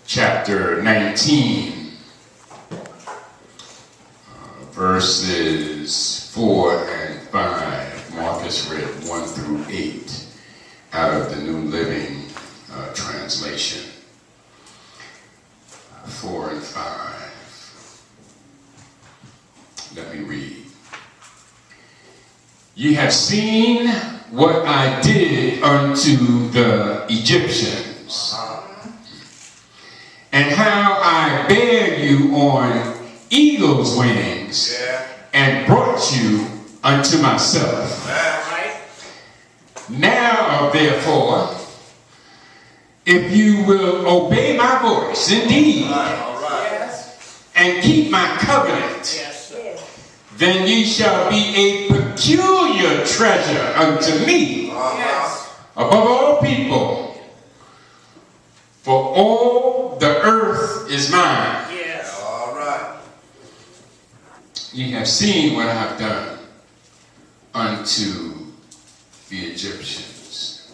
chapter 19, verses 4 and 5. Marcus read 1 through 8 out of the New Living Translation. 4 and 5. Let me read. Ye have seen what I did unto the Egyptians, and how I bare you on eagle's wings, and brought you unto myself. Now, therefore, if you will obey my voice, indeed, and keep my covenant, then ye shall be a peculiar treasure unto me, above all people, for all the earth is mine. Ye have seen what I have done unto the Egyptians.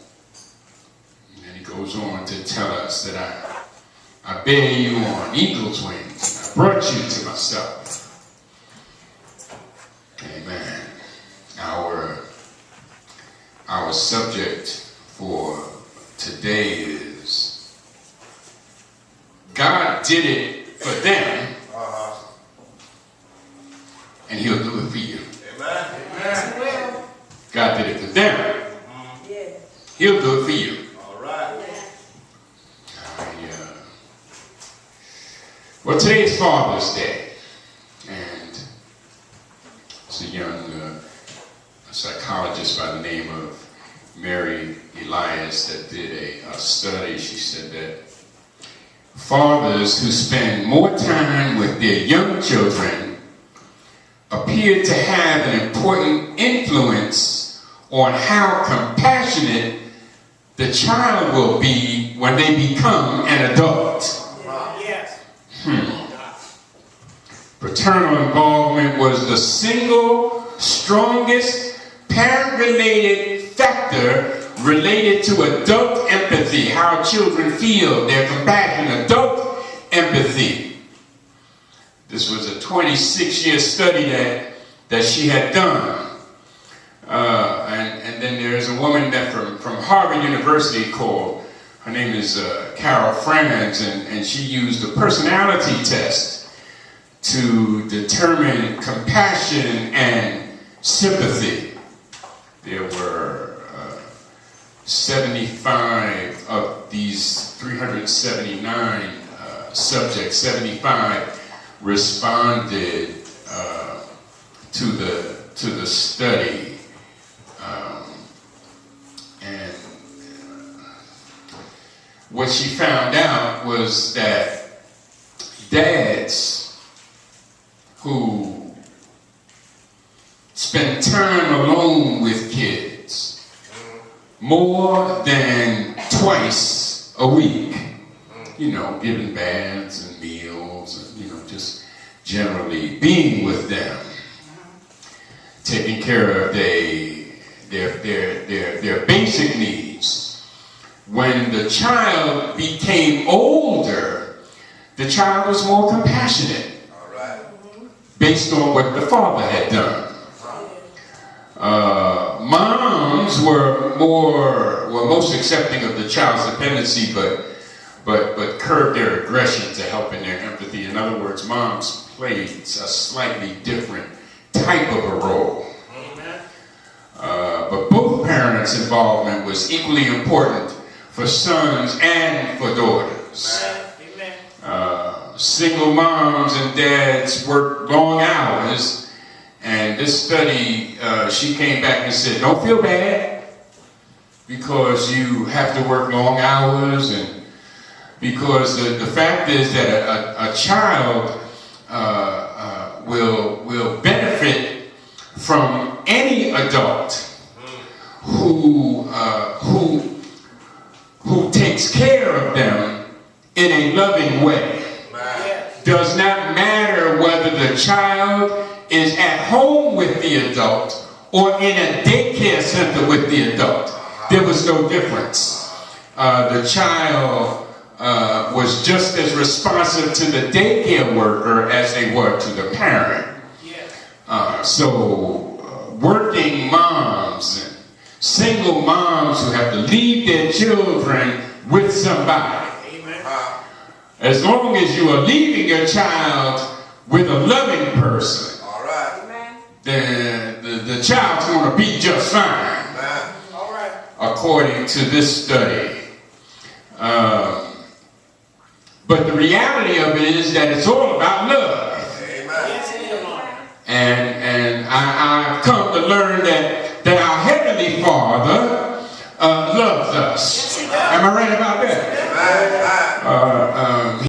And then he goes on to tell us that I bear you on eagle's wings, and I brought you to myself. Amen. Our subject for today is God did it for them, and he'll do it for you. Amen. God did it for them. He'll do it for you. All right. Well, today is Father's Day, and it's a young psychologist by the name of Mary Elias that did a study. She said that fathers who spend more time with their young children appear to have an important influence on how compassionate the child will be when they become an adult. Paternal involvement was the single strongest parent-related factor related to adult empathy, how children feel, their compassion, adult empathy. This was a 26-year study that she had done. And then there's a woman that from Harvard University called, her name is Carol Franz, and she used a personality test to determine compassion and sympathy. There were 75 of these 379 subjects, 75 responded to the study, and what she found out was that dads who spend time alone with kids more than twice a week, giving baths and meals, and, just generally being with them, taking care of their basic needs. When the child became older, the child was more compassionate, based on what the father had done. Moms were most accepting of the child's dependency, but curbed their aggression to help in their empathy. In other words, moms played a slightly different type of a role. But both parents' involvement was equally important for sons and for daughters. Single moms and dads work long hours, and this study, she came back and said, don't feel bad because you have to work long hours, and because the fact is that a child will benefit from any adult who takes care of them in a loving way. Does not matter whether the child is at home with the adult or in a daycare center with the adult. There was no difference. The child was just as responsive to the daycare worker as they were to the parent. So working moms and single moms who have to leave their children with somebody. As long as you are leaving your child with a loving person, then the child's going to be just fine. According to this study. But the reality of it is that it's all